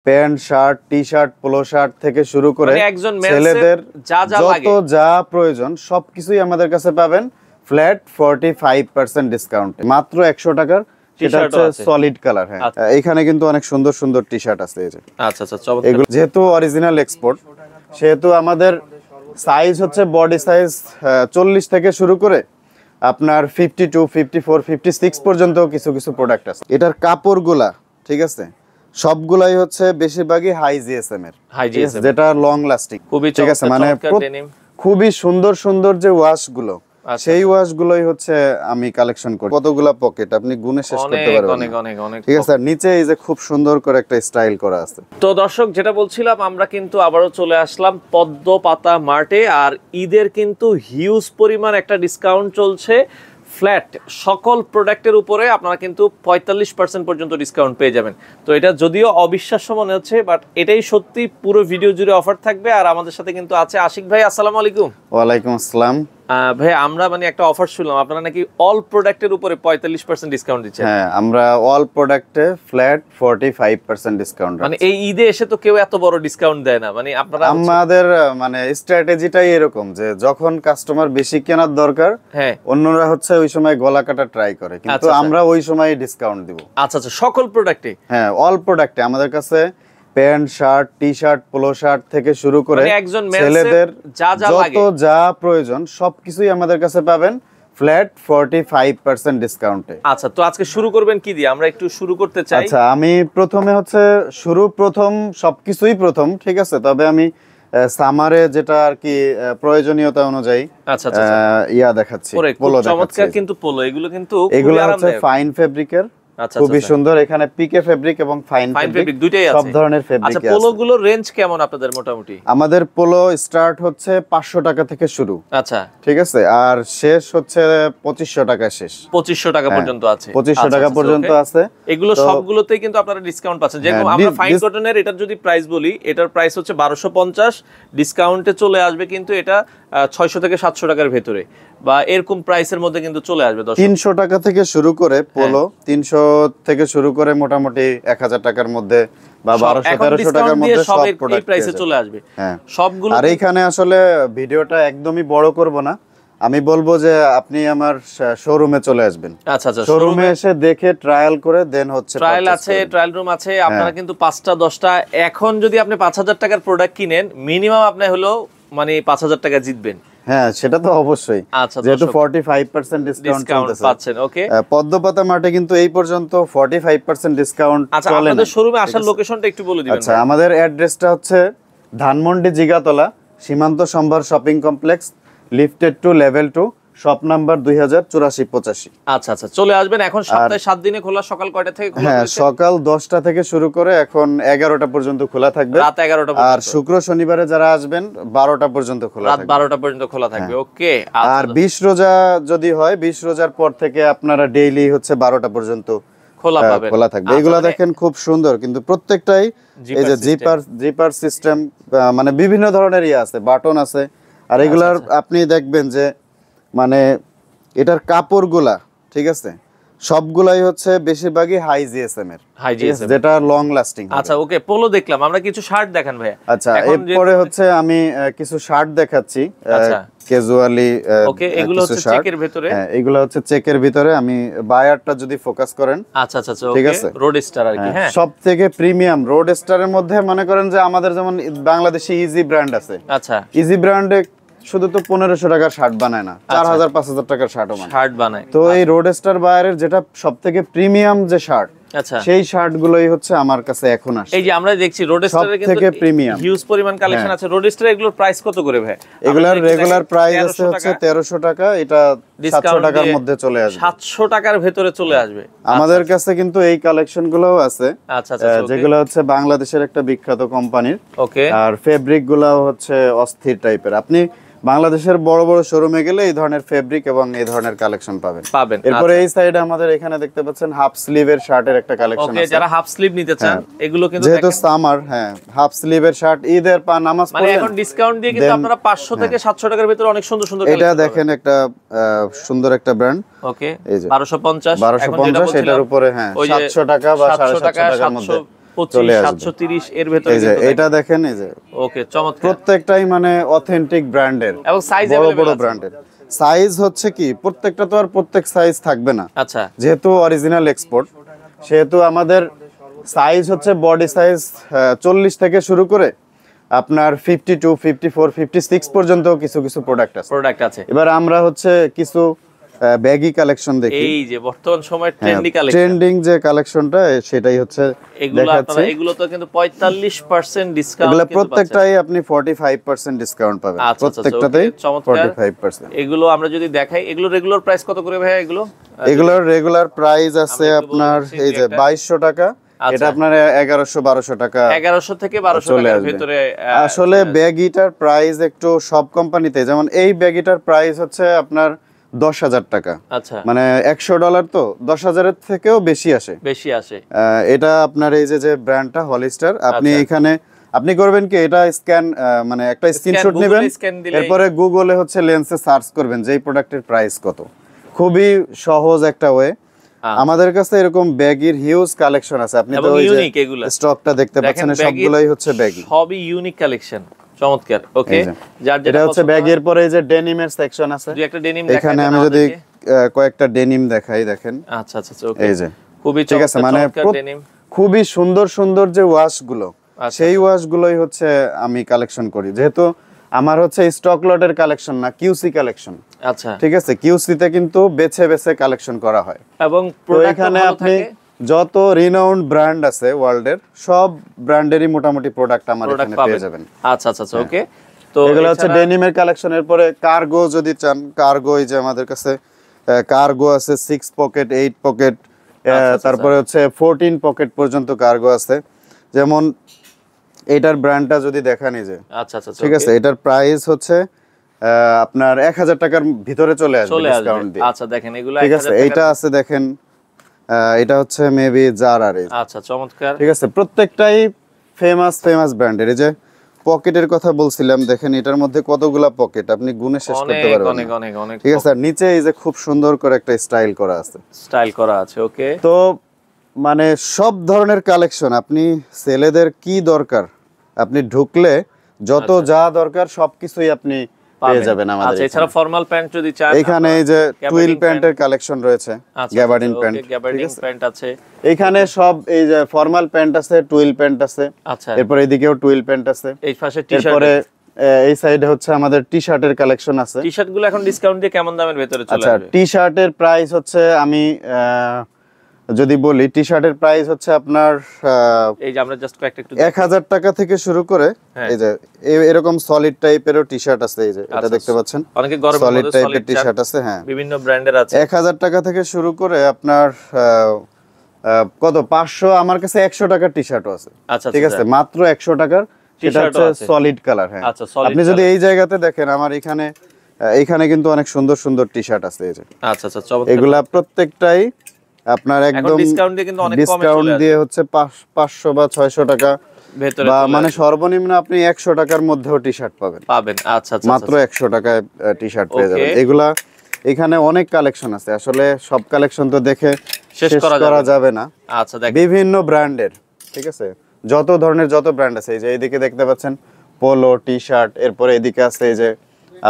Pant shirt T shirt polo shirt থেকে শুরু করে ছেলেদের যত যা প্রয়োজন সবকিছুই আমাদের কাছে পাবেন ফ্ল্যাট 45% ডিসকাউন্টে মাত্র 100 টাকার। সেটা হচ্ছে সলিড কালার। হ্যাঁ, এখানে কিন্তু অনেক সুন্দর সুন্দর টি শার্ট আছে। এই যে আচ্ছা আচ্ছা চমৎকার। এগুলো যেহেতু অরিজিনাল এক্সপোর্ট সেহেতু আমাদের সাইজ হচ্ছে বডি সাইজ 40 থেকে শুরু করে আপনার 52 54 56 পর্যন্ত কিছু কিছু প্রোডাক্ট আছে। এটার কাপড়গুলা ঠিক আছে সবগুলাই হচ্ছে বেশিরভাগই হাই জিএসএম এর, যেটা লং লাস্টিং। ঠিক আছে, মানে খুবই সুন্দর সুন্দর যে ওয়াশ গুলো সেই ওয়াশ গুলোই হচ্ছে আমি কালেকশন করি। কতগুলা পকেট আপনি গুনে শেষ করতে পারবেন না। ঠিক আছে, নিচে এই যে খুব সুন্দর করে একটা স্টাইল করা আছে। তো দর্শক যেটা বলছিলাম, আমরা কিন্তু আবারও চলে আসলাম পদ্ম পাতা মার্টে। আর ঈদের কিন্তু হিউজ পরিমাণ একটা ডিসকাউন্ট চলছে। ফ্ল্যাট সকল প্রোডাক্টের উপরে আপনারা কিন্তু 45% পর্যন্ত ডিসকাউন্ট পেয়ে যাবেন। তো এটা যদিও অবিশ্বাস্য মনে হচ্ছে, বাট এটাই সত্যি। পুরো ভিডিও জুড়ে অফার থাকবে। আর আমাদের সাথে কিন্তু আছে আশিক ভাই। আসসালামু আলাইকুম। ওয়ালাইকুম আসসালাম। ভাই আমরা মানে একটা অফার শুনলাম আপনারা নাকি অল প্রোডাক্টের উপরে 45% ডিসকাউন্ট দিচ্ছেন। হ্যাঁ, আমরা অল প্রোডাক্টে ফ্ল্যাট 45% ডিসকাউন্ট। মানে এই ঈদে এসে তো কেউ এত বড় ডিসকাউন্ট দেয় না। মানে আপনারা আমাদের মানে স্ট্র্যাটেজিটাই এরকম যে যখন কাস্টমার বেশি কেনার দরকার, হ্যাঁ, অন্যরা হচ্ছে ওই সময় গলা কাটা ট্রাই করে, কিন্তু আমরা ওই সময় ডিসকাউন্ট দিব। আচ্ছা আচ্ছা, সকল প্রোডাক্টে? হ্যাঁ, অল প্রোডাক্টে আমাদের কাছে pant shirt T shirt polo shirt থেকে শুরু করে ছেলেদের যত যা প্রয়োজন সবকিছুই আমাদের কাছে পাবেন ফ্ল্যাট 45% ডিসকাউন্টে। আচ্ছা, তো আজকে শুরু করবেন কি দিয়ে? আমরা একটু শুরু করতে চাই। আচ্ছা, আমি প্রথমে হচ্ছে প্রথম সবকিছুই প্রথম, ঠিক আছে, তবে আমি সামারে যেটা আর কি প্রয়োজনীয়তা অনুযায়ী আচ্ছা আচ্ছা ইয়া দেখাচ্ছি। পোলো চমৎকার, কিন্তু পোলো এগুলো হচ্ছে ফাইন ফেব্রিকের, খুবই সুন্দর। এখানে পিকে ফেব্রিক এবং ফাইন ফেব্রিক দুটোই আছে, সব ধরনের ফেব্রিক আছে। আচ্ছা, পোলোগুলোর রেঞ্জ কেমন আপনাদের মোটামুটি? আমাদের পোলো স্টার্ট হচ্ছে 500 টাকা থেকে শুরু। আচ্ছা, ঠিক আছে, আর শেষ হচ্ছে 2500 টাকা শেষ। 2500 টাকা পর্যন্ত আছে। 2500 টাকা পর্যন্ত আছে। এগুলো সবগুলোতেই কিন্তু আপনারা ডিসকাউন্ট পাচ্ছেন। যেরকম আমরা ফাইন কটনের এটার যদি প্রাইস বলি, এটার প্রাইস হচ্ছে 1250, ডিসকাউন্টে চলে আসবে কিন্তু এটা 600 থেকে 700 টাকার ভেতরে বা এরকম প্রাইসের মধ্যে কিন্তু চলে আসবে। 300 টাকা থেকে শুরু করে পোলো 300 থেকে শুরু করে মোটামুটি 1000 টাকার মধ্যে বা 1200-1300 টাকার মধ্যে সব প্রোডাক্ট প্রাইসে চলে আসবে। হ্যাঁ, সবগুলো। আর এইখানে আসলে ভিডিওটা একদমই বড় করব না, আমি বলবো যে আপনি আমার শোরুমে চলে আসবেন। আচ্ছা আচ্ছা, শোরুমে এসে দেখে ট্রায়াল করে দেন হচ্ছে ট্রায়াল আছে, ট্রায়াল রুম আছে। আপনারা কিন্তু 5টা 10টা, এখন যদি আপনি 5000 টাকার প্রোডাক্ট কিনেন মিনিমাম আপনি হলো মানে 5000 টাকা জিতবেন। হ্যাঁ, সেটা তো অবশ্যই, যেহেতু 45% ডিসকাউন্ট পাচ্ছেন। ওকে, পদ্মপাতা মার্টে কিন্তু এই পর্যন্ত 45% ডিসকাউন্ট চলে। আচ্ছা, আপনাদের শোরুমে আসার লোকেশনটা একটু বলে দিবেন। আচ্ছা, আমাদের অ্যাড্রেসটা হচ্ছে Dhanmondi Jigatola Shimanto Shambhar shopping complex, lifted to level 2, shop number 2084-85। আচ্ছা আচ্ছা, চলে আসবেন। এখন সপ্তাহে 7 দিনে খোলা। সকাল কয়টা থেকে খোলা? হ্যাঁ, সকাল 10টা থেকে শুরু করে এখন 11টা পর্যন্ত খোলা থাকবে, রাত 11টা পর্যন্ত। আর শুক্র শনিবারে যারা আসবেন 12টা পর্যন্ত খোলা থাকবে, রাত 12টা পর্যন্ত খোলা থাকবে। ওকে, আর 20 রোজা যদি হয় 20 রোজার পর থেকে আপনারা ডেইলি হচ্ছে 12টা পর্যন্ত খোলা থাকবে। এগুলা দেখেন খুব সুন্দর, কিন্তু প্রত্যেকটাই এই যে জিপার সিস্টেম, মানে বিভিন্ন ধরনের আছে, বাটন আছে। আর এগুলার আপনি দেখবেন যে মানে এটার কাপড়গুলা ঠিক আছে সবগুলাই হচ্ছে বেশিরভাগই হাই জিএসএম এর, যেটা লং লাস্টিং। আচ্ছা, ওকে, পোলো দেখলাম, আমরা কিছু শার্ট দেখান ভাই। আচ্ছা, এরপরে হচ্ছে আমি কিছু শার্ট দেখাচ্ছি ক্যাজুয়ালি। ওকে, এগুলো হচ্ছে চেকের ভিতরে। হ্যাঁ, এগুলো হচ্ছে চেকের ভিতরে। আমি বায়ারটা যদি ফোকাস করেন, আচ্ছা আচ্ছা, ঠিক আছে, রোড স্টার আর কি। হ্যাঁ, সবথেকে প্রিমিয়াম রোড স্টারের মধ্যে মনে করেন যে আমাদের যেমন বাংলাদেশি ইজি ব্র্যান্ড আছে। আচ্ছা, ইজি ব্র্যান্ডে শুধু তো 1500 টাকার শার্ট বানায় না, 4000-5000 টাকার শার্ট বানায়। তো এই রোড স্টার বায়ারের যেটা সবথেকে প্রিমিয়াম যে শার্ট, আচ্ছা, সেই শার্ট গুলোই হচ্ছে আমার কাছে এখন আসে। এই যে আমরা দেখছি রোড স্টারের কিন্তু হিউজ পরিমাণ কালেকশন আছে। রোড স্টার এগুলোর প্রাইস কত করে ভাই? এগুলার রেগুলার প্রাইস আছে হচ্ছে 1300 টাকা, এটা 700 টাকার মধ্যে চলে আসবে। 700 টাকার ভিতরে চলে আসবে। আমাদের কাছে কিন্তু এই কালেকশন গুলোও আছে। আচ্ছা আচ্ছা, যেগুলো হচ্ছে বাংলাদেশের একটা বিখ্যাত কোম্পানির। ওকে, আর ফেব্রিক গুলাও হচ্ছে অস্থির টাইপের। আপনি বাংলাদেশের বড় বড় শোরুমে গেলে এই ধরনের ফেব্রিক এবং এই ধরনের কালেকশন পাবেন। এরপরে এই সাইডে আমাদের এখানে দেখতে পাচ্ছেন হাফ স্লিভের শার্টের একটা কালেকশন আছে। ওকে, যারা হাফ স্লিভ নিতে চান এগুলো কিন্তু যেহেতু সামার, হ্যাঁ, হাফ স্লিভের শার্ট ঈদের নামাজ পড়লে মানে এখন ডিসকাউন্ট দিয়ে কিন্তু আপনারা 500 থেকে 700 টাকার ভিতরে অনেক সুন্দর সুন্দর এটা দেখেন একটা সুন্দর একটা ব্র্যান্ড। ওকে, 1250 এটার উপরে হ্যাঁ 700 টাকা বা 750 টাকার মধ্যে চলে 25 আসবে। 730 এর ভেতরে এই যে কিন্তু এটা দেখেন, এই যে ওকে চমৎকার প্রত্যেকটাই মানে অথেন্টিক ব্র্যান্ডের এবং সাইজ বড় अवेलेबल বড় আছে। ব্র্যান্ডের। সাইজ হচ্ছে কি প্রত্যেকটা তো আর প্রত্যেক সাইজ থাকবে না, আচ্ছা যেহেতু অরিজিনাল এক্সপোর্ট সেহেতু আমাদের সাইজ হচ্ছে বডি সাইজ 40 থেকে শুরু করে আপনার 52 54 56 পর্যন্ত কিছু কিছু প্রোডাক্ট আছে। প্রোডাক্ট আছে। এবার আমরা হচ্ছে কিছু ব্যাগি কালেকশন দেখি। এই যে বর্তমান সময় ট্রেন্ডি কালেকশন, ট্রেন্ডিং যে কালেকশনটা সেটাই হচ্ছে এগুলো দেখাচ্ছি। আপনারা এগুলো তো কিন্তু 45% ডিসকাউন্ট এগুলো কিন্তু প্রত্যেকটাই আপনি 45% ডিসকাউন্ট পাবেন, আচ্ছা, আচ্ছা, প্রত্যেকটাতেই okay, চমৎকার। 45%। এগুলো আমরা যদি দেখাই এগুলো রেগুলার প্রাইস কত করে ভাই এগুলো? এগুলোর রেগুলার প্রাইস আছে আমরা একটু আপনার বলে দিচ্ছি এই যে একটা। 2200 টাকা, আচ্ছা। এটা আপনার 1100-1200 টাকা 1100 থেকে 1200 চলে টাকার আসবে। ভিতরে আসলে ব্যাগিটার প্রাইস একটু সব কোম্পানিতে, যেমন এই ব্যাগিটার প্রাইস হচ্ছে আপনার 10,000 টাকা, আচ্ছা মানে $100 তো 10,000 এর থেকেও বেশি আসে। বেশি আসে। এটা আপনার এই যে ব্র্যান্ডটা হলিস্টার, আপনি আচ্ছা। এখানে আপনি করবেন কি এটা স্ক্যান মানে একটা স্ক্রিনশট Google নেবেন, scan দিলেই- এরপরে গুগলে হচ্ছে লেন্সে সার্চ করবেন যে এই প্রোডাক্টের প্রাইস কত। খুবই সহজ একটা ওয়ে। আমাদের কাছে এরকম ব্যাগির হিউজ কালেকশন আছে, আপনি তো এবং ওই যে ইউনিক এগুলা। স্টকটা দেখতে পাচ্ছেন, দেখেন, baggy- সবগুলাই হচ্ছে ব্যাগি। সবই ইউনিক কালেকশন, চমৎকার। ওকে এই যে। যার যেটা এটা হচ্ছে পছন্দ ব্যাগের হয়, পরে এই যে ডেনিমের সেকশন আছে, দুই একটা ডেনিম এখানে আমি যদি কয়েকটা ডেনিম দেখাই, দেখেন আচ্ছা আচ্ছা ওকে এই যে খুবই ঠিক আছে, চমৎকার মানে ডেনিম। খুবই সুন্দর সুন্দর যে ওয়াশগুলো, আচ্ছা। সেই ওয়াশগুলোই হচ্ছে আমি কালেকশন করি, যেহেতু আমার হচ্ছে স্টক লটের কালেকশন না, কিউসি কালেকশন। আচ্ছা ঠিক আছে, কিউসিতে কিন্তু বেছে বেছে কালেকশন করা হয়। এবং তো প্রোডাক্ট এখানে ভালো আপনি থাকে, যত রিনাউন্ড ব্র্যান্ড আছে ওয়ার্ল্ডের, সব ব্র্যান্ডেরই মোটামুটি প্রোডাক্ট আমার প্রোডাক্ট এখানে পেয়ে পাবেন। যাবেন। আচ্ছা আচ্ছা ওকে। তো এগুলো হচ্ছে এছাড়া- ডেনিমের কালেকশনের পরে কার্গো যদি চান, কার্গো এই যে আমাদের কাছে কার্গো আছে 6 পকেট 8 পকেট, আচ্ছা, তারপরে হচ্ছে 14 পকেট পর্যন্ত কার্গো আছে। যেমন এটার ব্র্যান্ডটা যদি দেখান, এই যে আচ্ছা আচ্ছা ঠিক আছে, এটার প্রাইস হচ্ছে আপনার 1000 টাকার ভিতরে চলে আসবে চলে ডিসকাউন্ট আসবে। দিয়ে। আচ্ছা দেখেন এগুলো ঠিক আছে, 1000 এটা টাকার- আছে দেখেন, এটা হচ্ছে মেবি জারার। আচ্ছা চমৎকার। ঠিক আছে, প্রত্যেকটাই ফেমাস ব্র্যান্ডের। এই যে পকেটের কথা বলছিলাম, দেখেন এটার মধ্যে কতগুলা পকেট, আপনি গুণে শেষ করতে অনেক পারবেন অনেক না। অনেক অনেক ঠিক আছে, আর নিচে এই যে খুব সুন্দর করে একটা স্টাইল করা আছে। স্টাইল করা আছে। ওকে তো মানে সব ধরনের কালেকশন, আপনি ছেলেদের কি দরকার, আপনি ঢুকলে যত যা দরকার সবকিছুই আপনি পেয়ে যাবেন আমাদের আচ্ছা এখানে। এছাড়া ফর্মাল প্যান্ট যদি চান, এখানে এই যে Gabardine টুইল pant। প্যান্টের কালেকশন রয়েছে, গ্যাবার্ডিন প্যান্ট। ঠিক গ্যাবার্ডিন আছে, প্যান্ট আছে। এখানে সব এই যে ফর্মাল প্যান্ট আছে, টুইল প্যান্ট আছে, আচ্ছা এরপর এদিকেও টুইল প্যান্ট আছে, এই পাশে টি-শার্ট, এরপরে এই সাইডে হচ্ছে আমাদের টি শার্টের কালেকশন আছে। টি-শার্ট গুলো এখন ডিসকাউন্ট দিয়ে কেমন দামের ভেতরে চলে আচ্ছা, আসবে? টি শার্টের প্রাইস হচ্ছে আমি যদি বলি, টি শার্টের প্রাইস হচ্ছে আপনার এই যে আমরা জাস্ট কয়েকটা একটু 1000 টাকা থেকে শুরু করে, হ্যাঁ। এই যে এরকম সলিড টাইপেরও টি শার্ট আছে, এই যে এটা আচ্ছা, দেখতে পাচ্ছেন, অনেকে গরমের সলিড মধ্যে টাইপের সলিড টি শার্ট আছে। হ্যাঁ, বিভিন্ন ব্র্যান্ডের আছে। 1000 টাকা থেকে শুরু করে আপনার কত 500, আমার কাছে 100 টাকার টি শার্টও আছে। আচ্ছা ঠিক আছে, মাত্র 100 টাকার, সেটা টি-শার্টও হচ্ছে আছে। Solid colour. হ্যাঁ, আচ্ছা, solid আপনি যদি color। এই জায়গাতে দেখেন, আমার এখানে কিন্তু অনেক সুন্দর সুন্দর টি শার্ট আছে। এই যে আচ্ছা আচ্ছা চমৎকার। এগুলা প্রত্যেকটাই আপনার একদম ডিসকাউন্ট দিয়ে কিন্তু অনেক কমে ডিসকাউন্ট চলে আসবে। দিয়ে হচ্ছে 500 বা 600 টাকা, ভেতরে বা চলে মানে আসবে। সর্বনিম্ন আপনি 100 টাকার মধ্যেও টি শার্ট পাবেন। পাবেন। আচ্ছা আচ্ছা মাত্র 100 টাকায় টি শার্ট পেয়ে Okay. যাবেন। এগুলা এখানে অনেক কালেকশন আছে, আসলে সব কালেকশন তো দেখে শেষ শেষ করা করা যাবে না। আচ্ছা দেখ বিভিন্ন ব্র্যান্ডের, ঠিক আছে, যত ধরনের যত ব্র্যান্ড আছে। এই যে এইদিকে দেখতে পাচ্ছেন পোলো টি শার্ট, এরপরে এদিকে আছে এই যে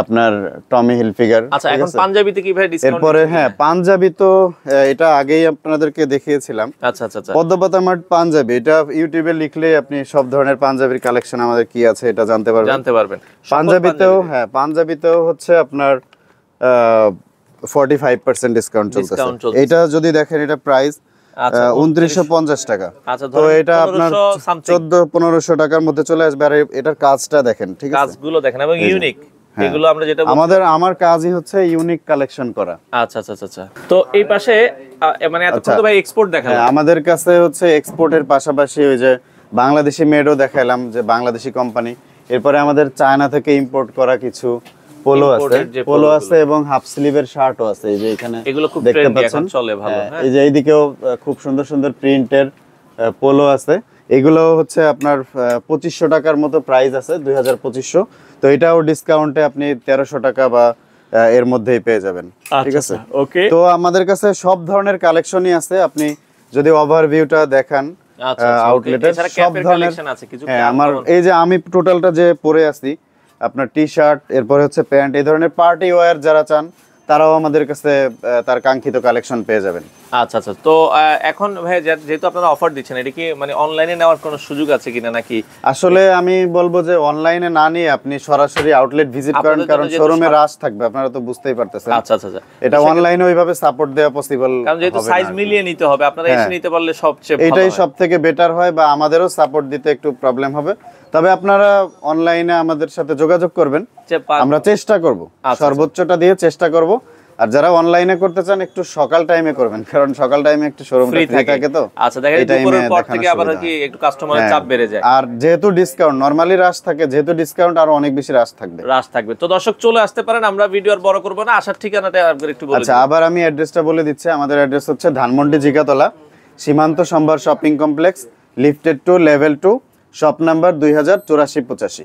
আপনার টমি হিলফিগার। আচ্ছা এখন পাঞ্জাবিতে কি ভাই ডিসকাউন্ট? এরপরে হ্যাঁ, পাঞ্জাবি তো এটা আগেই আপনাদেরকে দেখিয়েছিলাম। আচ্ছা আচ্ছা আচ্ছা পদ্মপাতা মার্ট পাঞ্জাবি, এটা ইউটিউবে লিখলে আপনি সব ধরনের পাঞ্জাবির কালেকশন আমাদের কি আছে এটা জানতে পারবেন। সকল পাঞ্জাবিতেও হ্যাঁ, পাঞ্জাবিতেও হচ্ছে আপনার 45% ডিসকাউন্ট Discount চলতেছে। চলতেছে। এটা যদি দেখেন, এটা প্রাইস আচ্ছা 2950 টাকা। আচ্ছা তো ধরেন এটা আপনার 1500 something। 1400-1500 টাকার মধ্যে চলে আসবে। আর এটার কাজটা দেখেন, ঠিক আছে, কাজগুলো দেখেন এবং ইউনিক। হ্যাঁ। এগুলো আমরা যেটা আমার কাজই হচ্ছে ইউনিক কালেকশন করা। আচ্ছা আচ্ছা আচ্ছা। তো এই পাশে মানে এতক্ষণ তো ভাই এক্সপোর্ট দেখালাম। হ্যাঁ, আমাদের কাছে হচ্ছে এক্সপোর্টের পাশাপাশি ওই যে বাংলাদেশি মেডও দেখাইলাম, যে বাংলাদেশি কোম্পানি। এরপরে আমাদের চায়না থেকে ইম্পোর্ট করা কিছু পোলো আছে, Imported যে পোলো polo আছে এবং হাফ স্লিভের শার্টও আছে। এই যে এখানে এগুলো খুব দেখতে ট্রেন্ডি, পাচ্ছেন, এখন চলে ভালো। হ্যাঁ এই যে এইদিকেও খুব সুন্দর সুন্দর প্রিন্টের পোলো আছে। এগুলো হচ্ছে আপনার 2500 টাকার মতো প্রাইস আছে, 2500। তো এটাও ডিসকাউন্টে আপনি 1300 টাকা বা এর মধ্যেই পেয়ে যাবেন। ঠিক আছে, ওকে। তো আমাদের কাছে সব ধরনের কালেকশনই আছে। আপনি যদি ওভারভিউটা দেখান, আউটলেটের সব ধরনের। আছে কিছু হ্যাঁ, আমার এই যে আমি টোটালটা যে পরে আছি, আপনার টি শার্ট, এরপরে হচ্ছে প্যান্ট, এই ধরনের পার্টি ওয়্যার যারা চান তারাও আমাদের কাছে তার কাঙ্ক্ষিত কালেকশন পেয়ে যাবেন। আচ্ছা আচ্ছা, তো এখন ভাই যেহেতু আপনারা অফার দিচ্ছেন, এটা কি মানে অনলাইনে নেওয়ার কোনো সুযোগ আছে কিনা নাকি? আসলে আমি বলবো যে অনলাইনে না নিয়ে আপনি সরাসরি আউটলেট ভিজিট করেন, কারণ শোরুমে রাশ থাকবে, আপনারা তো বুঝতেই পারতেছেন। আচ্ছা আচ্ছা, এটা অনলাইনে ওইভাবে সাপোর্ট দেওয়া পসিবল, কারণ যেহেতু সাইজ মিলিয়ে নিতে হবে, আপনারা এসে নিতে পারলে সবচেয়ে ভালো। এটাই সবথেকে বেটার হয়, বা আমাদেরও সাপোর্ট দিতে একটু প্রবলেম হবে। তবে আপনারা অনলাইনে আমাদের সাথে যোগাযোগ করবেন, আমরা চেষ্টা করব, সর্বোচ্চটা দিয়ে চেষ্টা করব। আর যারা অনলাইনে করতে চান একটু সকাল টাইমে করবেন, কারণ সকাল টাইমে একটু শোরুমটা ফ্রি থাকে। তো আচ্ছা, দেখেন দুপুরের পর থেকে আবার কি একটু কাস্টমারের চাপ বেড়ে যায়। আর যেহেতু ডিসকাউন্ট নরমালি রাশ থাকে, যেহেতু ডিসকাউন্ট আরো অনেক বেশি রাশ থাকবে। তো দর্শক চলে আসতে পারেন, আমরা ভিডিও আর বড় করব না, আসার ঠিকানাটা একটু বলে দিন। আচ্ছা, আবার আমি অ্যাড্রেসটা বলে দিচ্ছি। আমাদের অ্যাড্রেস হচ্ছে Dhanmondi Jigatola, Shimanto Shambhar shopping complex, lifted 2 level 2, shop number 2084-85।